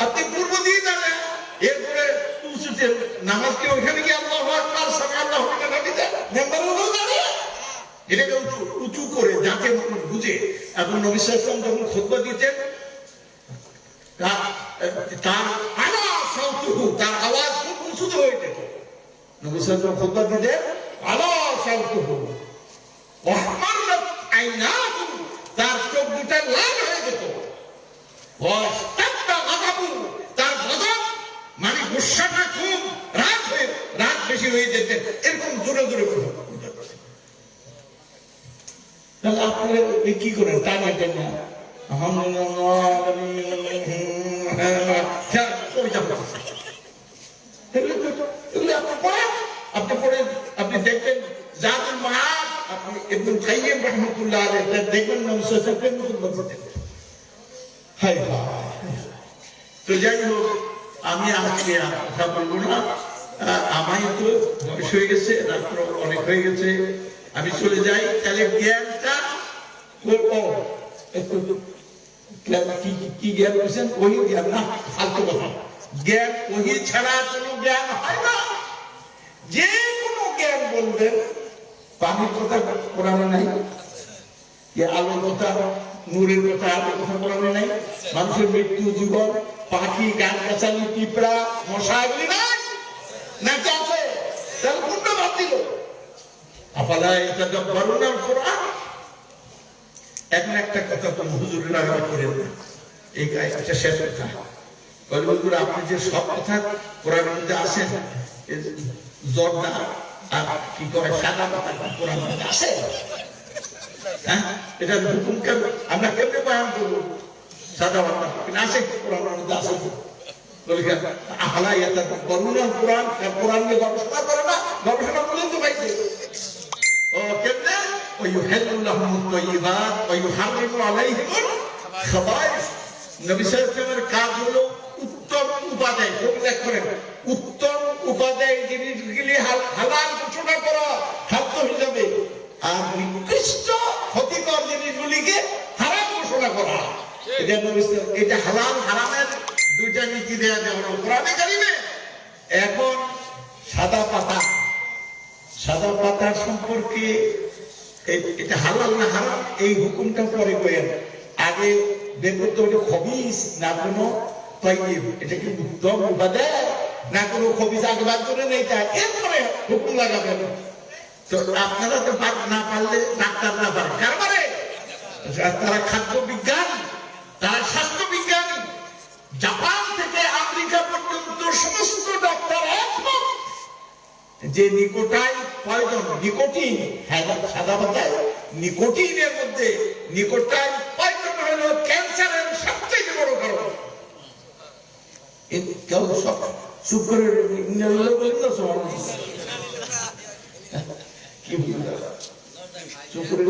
Speaker 1: আপনি পূর্ব দিয়ে যাবেন, এরপরে নামাজকে ওইখানে গিয়ে আল্লাহু আকবার সামি আল্লাহু লিমান দিতে মেম্বারের উপর দাঁড়িয়ে এটাকে উঁচু করে যাতে মানুষ বুঝে। এখন নবী সাল্লাল্লাহু আলাইহি ওয়াসাল্লাম যখন খুতবা দিতেন তার তার আওয়াজ খুব উঁচু হয়ে যেত। নবী সাল্লাল্লাহু আলাইহি ওয়াসাল্লাম খুতবা দিতেন আলা সাউতুহু ওয়াহমাররাত আইনাহু, তার চোখ দুটো লাল হয়ে যেত। ওয়াস্তাক্তা গাদাবু, তার গজব মানে গুসাটা খুব রাগ বেশি হয়ে যেত। এরকম জোরে জোরে তাহলে আপনারা কি করেন? টানা টানা আপনি পড়ে আপনি দেখবেন জাদুল মাআদ, আপনি ইবনুল কাইয়িম রাহমাতুল্লাহ আলাইহি দেখবেন না হায় হায়। তো যাই হোক, আমি আজকে কথা বলবো না। আমায় তো বয়স হয়ে গেছে, রাত্র অনেক হয়ে গেছে, আমি চলে যাই। তাহলে জ্ঞানটা কি জ্ঞান বলছেন? ওই জ্ঞান না, ফালতু কথা। জ্ঞান ওহি ছাড়া কোনো জ্ঞান হয় না। যে কোনো জ্ঞান বলবেন, পানির কথা কোরআনে নাই, আলোর কথা, নূরের কথা, আলোর কথা কোরআনে নাই। মানুষের মৃত্যু, জীবন, পাখি, গান গাছালি, পিঁপড়া, মশা এগুলি নাই নাকি আছে? তাহলে কোনটা বাদ দিল? আফালা ইয়াতাদাব্বারুনাল কুরআন। এখন একটা কথা তো হুজুরের আগে করেন না, এই একটা শেষ কথা। হুজুর আপনি যে সব কথা কোরআনের মধ্যে আছেন, জর্দা আর কি করে সাদা পাতা কোরআনের মধ্যে আছে, হ্যাঁ, এটা হুকুম কেন? আমরা কেমনে বয়ান করবো? সাদা পাতা আছে কোরআনের মধ্যে আছে। আফালা ইয়াতাদাব্বারুনাল কুরআন, কোরআন নিয়ে গবেষণা করে না? গবেষণা করলেন তো পাইছে। ও কেমনে? ওয়ায়ুহিল্লু লাহুমুত তাইয়্যিবাত ওয়া ইউহাররিমু আলাইহিমুল খাবায়েস। নবী সাল্লাল্লাহু আলাইহি ওয়াসাল্লামের কাজ হলো উত্তম উপাদেয়, উল্লেখ করেন উত্তম উপাদেয় জিনিসগুলি হালাল ঘোষণা করা খাদ্য হিসাবে, আর নিকৃষ্ট ক্ষতিকর জিনিসগুলিকে হারাম ঘোষণা করা। এটা নবী সাল্লাল্লাহু, এটা হালাল হারামের দুইটা নীতি দেয়া যাবে কোরআনে কারিমে। এখন সাদা পাতা, সাদা পাতার সম্পর্কে এটা হালাল না হারাম এই হুকুমটা পরে করেন। আগে দেখুন তো ওটা খবিস না কোনো তাইয়্যিব, এটা কি উত্তম উপাদেয় না কোনো খবিস, আগে বাদ করে নেই, এরপরে হুকুম লাগাবেন। তো আপনারা তো না পারলে ডাক্তার না পারে, কার পারে? তারা খাদ্য বিজ্ঞান, তারা স্বাস্থ্য বিজ্ঞানী। জাপান থেকে আমেরিকা পর্যন্ত সমস্ত ডাক্তার একমত যে নিকোটাইন পয়জন, নিকোটিন, সাদা পাতায় নিকোটিনের মধ্যে নিকোটাইন পয়জন হলো ক্যান্সারের সবচেয়ে বড় কারণ। কেউ সব চুপ করে বলেন না, সব কি চুপ করে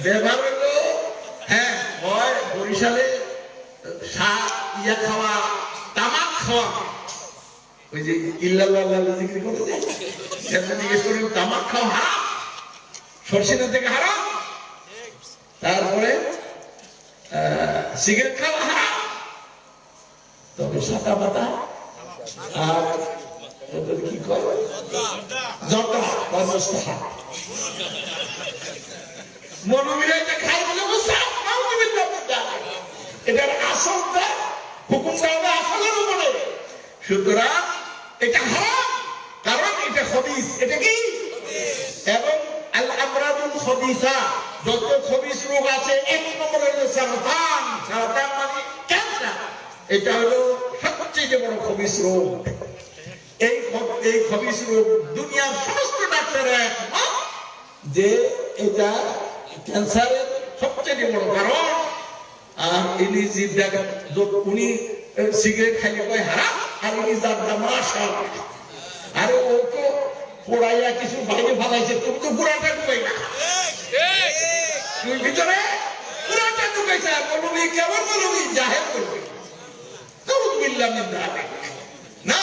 Speaker 1: ব্যবহার হলো, হ্যাঁ, হয় বরিশালে ইয়া খাওয়া, তামাক খাওয়া, ওই যে ইল্লাল্লাহ জিকির করতে জিজ্ঞেস করেন তামাক খাওয়া হারাম, সরষিনা থেকে হারাম, তারপরে সিগারেট খাওয়া হারাম, তবে সাদা পাতা আর কি কয় জর্দা মনোবিরাইতে খাই বলে এটার আসল হুকুমটা সুতরাং এটা হারাম, কারণ এটা খবিস। এটা কি? এবং আল আমরাদুল খবিসা, যত খবিস রোগ আছে, এক নম্বর হলো সারতান। সারতান মানে ক্যান্সার। এটা হলো সবচেয়ে বড় খবিস রোগ। এই খবিস রোগ দুনিয়ার সমস্ত ডাক্তাররা একমত যে এটা ক্যান্সারের সবচেয়ে বড় কারণ। আর ইনি উনি সিগারেট খাইলে কয় হারাম, আর ইনি যার দামাশা। আরে ও তো পোড়াইয়া কিছু বাইরে ফালাইছে, তুমি তো পুরাটা ঢুকাই না, তুমি ভিতরে পুরাটা ঢুকাইছে। আর বলবি কেমন বলবি? জাহের করবি না,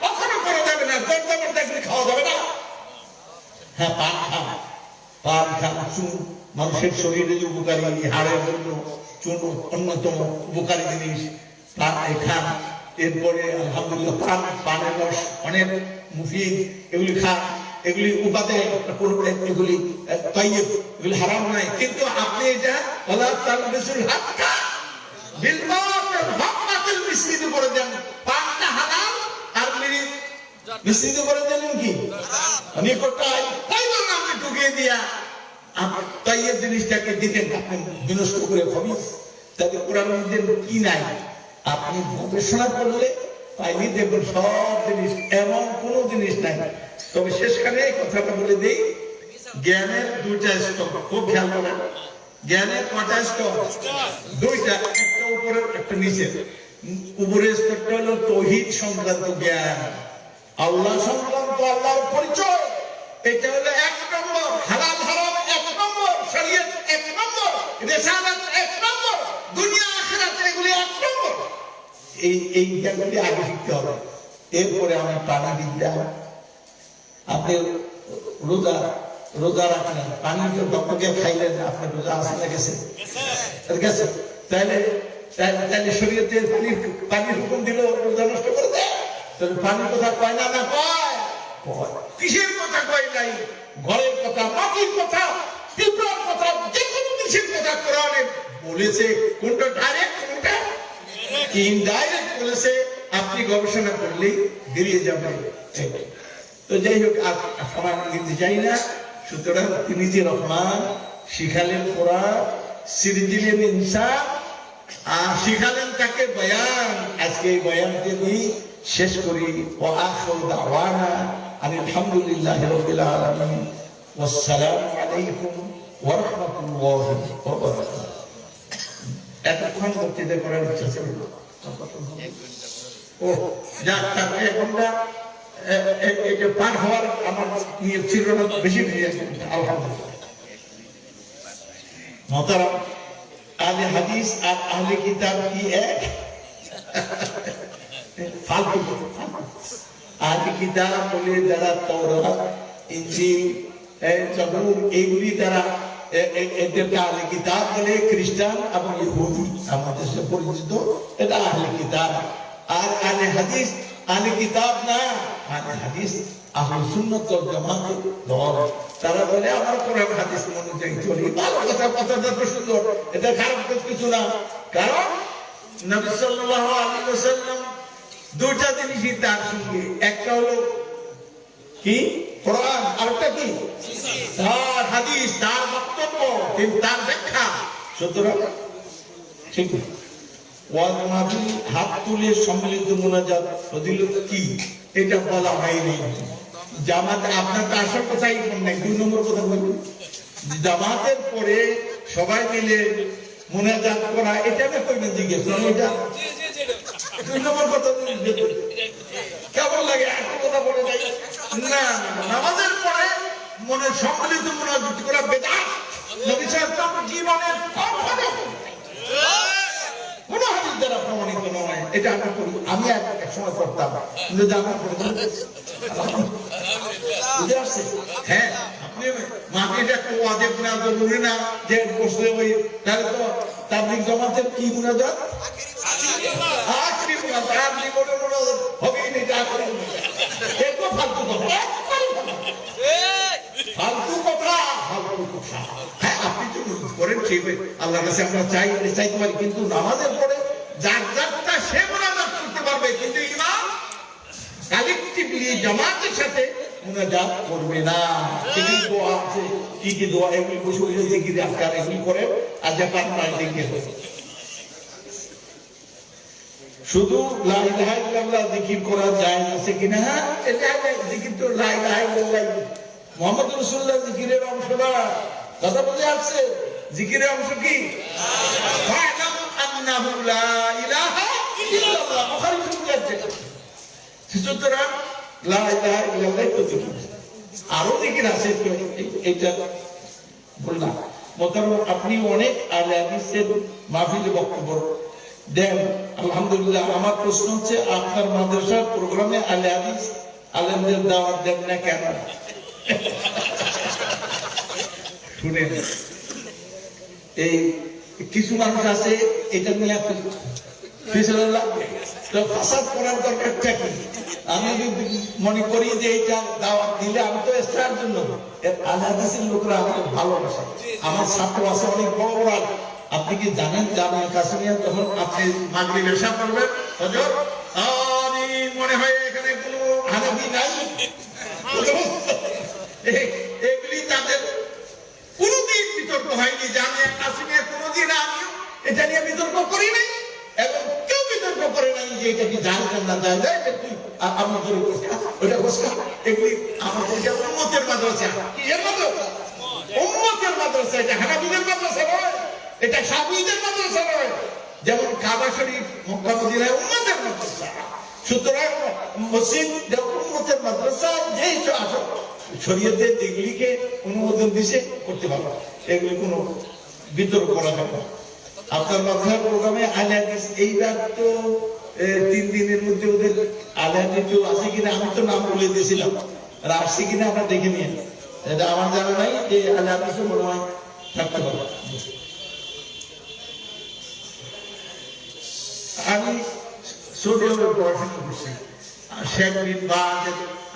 Speaker 1: কখনো করা যাবে না। গরদামের দেখলে খাওয়া যাবে না। হ্যাঁ, পান খান, পান খান। চুন মানুষের শরীরে যে উপকারী, হাড়ের জন্য চুন অন্যতম উপকারী জিনিস। পান খান। এরপরে আলহামদুলিল্লাহ পানের রস অনেক মুফিদ, এগুলি খান। এগুলি উপাদেয়, এগুলি তাইয়্যিব, এগুলি হারাম নাই। কিন্তু আপনি এটা ওয়ালা তালবিসুল হাক্কা বিল বাতিল, হক বাতিল মিশ্রিত করে দেন। পানটা হালাল আর মিশ্রিত করে দিলেন কি আমি কোটাই তাইবা আপনি ঢুকিয়ে দিয়া তাইয়ের জিনিসটাকে দিতেন, আপনি বিনষ্ট করে খবিস। তাতে কোরআন কি নাই? আপনি গবেষণা করলে পাইনি দেখবেন সব জিনিস, এমন কোন জিনিস নাই। তবে শেষখানে এই কথাটা বলে দিই, জ্ঞানের দুইটা স্তর, খুব খেয়াল করেন। জ্ঞানের কটা স্তর? দুইটা, একটা উপরের একটা নিচের। উপরের স্তরটা হলো তৌহিদ সংক্রান্ত জ্ঞান, আল্লাহ সংক্রান্ত, আল্লাহর পরিচয়। এটা হলো 1 নম্বর। হালাল হারাম 1 নম্বর, শরীয়ত 1 নম্বর, রিসালাত 1 নম্বর, দুনিয়া আখিরাত এগুলি 1 নম্বর। এই জ্ঞানগুলি আগে শিখতে হবে। এরপরে আমি প্রাণীবিদ্যা। আপনি রোজা রাখলেন, পানি ডক্টরকে খাইলেন, আপনার রোজা আসে না গেছে? গেছে। তাহলে শরীয়তের পানির হুকুম দিল, রোজা নষ্ট করে দেয়। তাহলে পানির কথা কয় না? না কয়। কিসের কথা কয় নাই? ঘরের কথা, মাটির কথা, পিঁপড়ার কথা, যে কোনো কিছুর কথা কোরআনে বলেছে। কোনটা ডাইরেক্ট, কোনটা ইনডাইরেক্ট বলেছে, আপনি গবেষণা করলেই বেরিয়ে যাবে। তো যাই হোক, আর সময় দিতে চাই না। সুতরাং তিনি যে রহমান, শিখালেন কোরআন, সিরি দিলেন ইনসান, আর শিখালেন তাকে বয়ান। আজকে এই বয়ানকে নিয়ে শেষ করি। ওয়া আখিরু দাওয়ানা আলহামদুলিল্লাহি রাব্বিল আলামিন। ওয়াসসালামু আলাইকুম ওয়া রাহমাতুল্লাহি ওয়া বারাকাতুহু। এতক্ষণ বক্তৃতা করার ইচ্ছা ছিল। ও যাক, তাহলে এখনটা এটা পার হওয়ার আমার নিয়ে ছিল না, বেশি আলহামদুলিল্লাহ। মোহতারাম, আহলে হাদিস আর আহলে কিতাব কি এক? ফালতু। আহলে কিতাব বলে যারা তাওরাত, ইনজিল, জবুর, এগুলি দ্বারা এদেরকে আহলে কিতাব বলে। খ্রিস্টান এবং ইহুদি আমাদের দেশে পরিচিত, এটা আহলে কিতাব। আর আহলে হাদিস আহলে কিতাব না, আহলে হাদিস আহলে সুন্নাত ওয়াল জামাতের দল। তারা বলে আমরা কোরআন হাদিস অনুযায়ী চলি। ভালো কথা, কথাটা তো সুন্দর, এটা খারাপ কিছু না। কারণ নবী সাল্লাল্লাহু আলাইহি ওয়াসাল্লাম দুইটা জিনিসই তার সঙ্গে, একটা হলো কি কোরআন, আরেকটা কি তার হাদিস, তার বক্তব্য, তার ব্যাখ্যা। সুতরাং ঠিক ওয়াজ মাহফিল, হাত তুলে সম্মিলিত মুনাজাত ফজিলত কি এটা বলা হয়নি। জামাত আপনার তো আসার কথাই নাই। 2 নম্বর কথা বলুন, জামাতের পরে সবাই মিলে মুনাজাত করা, এটা না কইবেন জিজ্ঞেস করেন। এটা 2 নম্বর কথা কেমন লাগে? একটা কথা বলে যাই না, নামাজের পরে মনে সম্মিলিত মুনাজাত করা বেদাত। নবী সাল্লাল্লাহু আলাইহি জীবনের কখনো কোন হাদিস দ্বারা প্রমাণিত নয়। এটা আমরা করি, আমি এক সময় করতাম, কিন্তু জানা করে বুঝে আসছে। হ্যাঁ, আপনি মাটিটা একটু ওয়াজিব না, জরুরি না যে বসলে ওই, তাহলে তো তাবলীগ জামাতের কি মুনাজাত? আখরি মুনাজাত। আর জীবনে মুনাজাত হবেই না, এটা আখরি মুনাজাত। এত ফালতু কথা, ফালতু কথা, ফালতু কথা। হ্যাঁ, আপনি যদি করেন ঠিক, আল্লাহর কাছে আমরা চাইতে পারি, কিন্তু নামাজের পরে যার যারটা সে মুনাজাত করতে পারবে, কিন্তু ইমাম কালেকটিভলি জামাতের সাথে মুনাজাত করবে না। কি দোয়া আছে, কি দোয়া, এগুলি বসে বসে জিকির আজকার এগুলি করে আর জাপান পাল্টে শুধু লা ইলাহা ইল্লাল্লাহ জিকির করা যায় আছে কিনা? হ্যাঁ, এটা জিকির তো লা ইলাহা ইল্লাল্লাহ মুহাম্মদ রাসূলুল্লাহ জিকিরের অংশ না। কথা বুঝে আসছে? জিকিরের অংশ কি? ফা'লাম আন্নাহু লা ইলাহা ইল্লাল্লাহ, বুখারী শরীফে আছে। সুতরাং লা ইলাহা ইল্লাল্লাহ তো জিকির। আরো জিকির আছে, এটা বললাম। মোহতারাম, আপনি অনেক আহলে হাদিসের মাহফিলে বক্তব্য দেন, আলহামদুলিল্লাহ। আমার প্রশ্ন হচ্ছে, আপনার মাদ্রাসার প্রোগ্রামে আহলে হাদিস আলেমদের দাওয়াত দেন না কেন? শুনেন, এই কিছু মানুষ আছে এটা নিয়ে ফিসলা লাগবে, তো ফাসাদ করার দরকারটা কি? আমি মনে করি যে এটা দাওয়াত দিলে আমি তো এক্সট্রার জন্য, আহলে হাদিসের লোকরা আমাকে ভালোবাসে। আমার ছাত্র আছে অনেক বড় বড়। আপনি কি জানেন জামিয়া কাসিমিয়া যখন আপনি মাগরিব এশা পড়বেন, হযরত আমি মনে হয় এখানে কোনো হানাফি নাই, এগুলি তাদের কোনদিন বিতর্ক হয়নি। জামিয়া কাসিমিয়া কোনদিন আমিও এটা নিয়ে বিতর্ক করি নাই, এবং কেউ বিতর্ক করে নাই যে এটা কি জানতেন না যায় যায় তুই আমার ধরে ওইটা ঘোষকা। এগুলি আমাদের উম্মতের মাদ্রাসা। কিসের মাদ্রাসা? উম্মতের মাদ্রাসা। এটা হানাফিদের মাদ্রাসা নয়, এটা শাফিঈদের মাদ্রাসা নয়। যেমন কাবা শরীফ মক্কা মদিনায় উম্মতের মাদ্রাসা। সুতরাং মুসলিম উম্মতের মাদ্রাসা যেই শরীয়তে যেগুলিকে অনুমোদন দিছে করতে পারবে, এগুলি কোনো বিতর্ক করা যাবে না। আপনার মাদ্রাসার প্রোগ্রামে আহলে হাদিস এইবার তো 3 দিনের মধ্যে ওদের আহলে হাদিস কেউ আছে কিনা, আমি তো নাম বলে দিয়েছিলাম, আর আসছে কিনা আমরা দেখে নিয়ে, এটা আমার জানা নাই যে আহলে হাদিসও মনে হয় থাকতে পারে। আমি সৌদি আরবে পড়াশোনা করছি, শেখ বিন বাজ,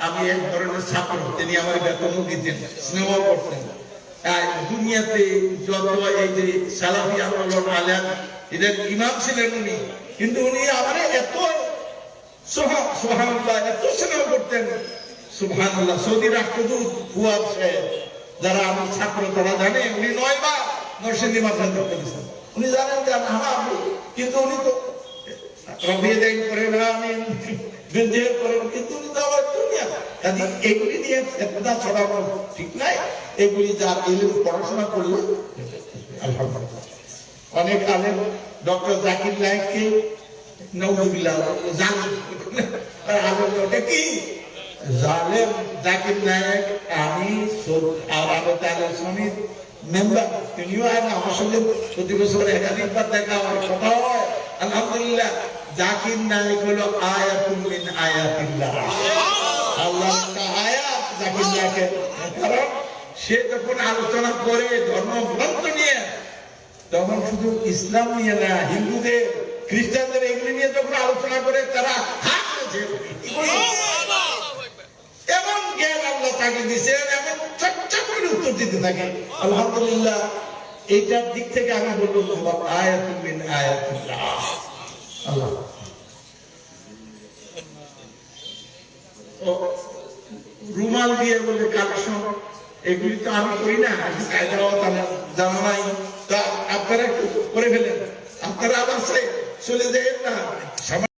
Speaker 1: আমি এক ধরনের ছাত্র, তিনি আমার বেতনও দিতেন, স্নেহ করতেন। দুনিয়াতে যত এই যে সালাফি আন্দোলন আহলে হাদিস এদের ইমাম ছিলেন উনি, কিন্তু উনি আমার এত সুবহানাল্লাহ এত স্নেহ করতেন, সুবহানাল্লাহ। সৌদি রাষ্ট্রদূত ফুয়াদ সাহেব, যারা আমার ছাত্র তারা জানে, উনি 9 বার নরসিংদী মাদ্রাসা করেছেন। উনি জানেন যে আমি, কিন্তু উনি তো রবিয়ে দেন করেন না, আমি বিদ্রোহ করেন, কিন্তু উনি তো আমার দুনিয়া। কাজে এগুলি নিয়ে ফেতনা ছড়ানো ঠিক নাই। এগুলি যার ইলম পড়াশোনা করলে আলহামদুলিল্লাহ। অনেক আলেম ডক্টর জাকির নায়েককে নাউযুবিল্লাহ জালেম, আলেম ওটা কি জালেম জাকির নায়েক, আমি সমিতির মেম্বার, তিনিও আমার সঙ্গে প্রতি বছর একাধিকবার দেখা হয়, কথা হয়। আলহামদুলিল্লাহ, জাকির নায়েক হলো আয়াতুম মিন আয়াতিল্লাহ, আল্লাহর একটা আয়াত জাকির নায়েকের। কারণ সে যখন আলোচনা করে ধর্মগ্রন্থ নিয়ে, তখন শুধু ইসলাম নিয়ে না, হিন্দুদের খ্রিস্টানদের এগুলি নিয়ে যখন আলোচনা করে, তারা এমন জ্ঞান আল্লাহ তাকে দিচ্ছেন, এমন চটচট করে উত্তর দিতে থাকে। আলহামদুলিল্লাহ, এইটার দিক থেকে আমি বলবো আয়াতুম মিন আয়াতিল্লাহ। আল্লাহ রুমাল দিয়ে বলে কালেকশন, এগুলি তো আমি করি না, জানা নাই, তা আপনারা করে ফেলেন, আপনারা আবার চলে যায় না।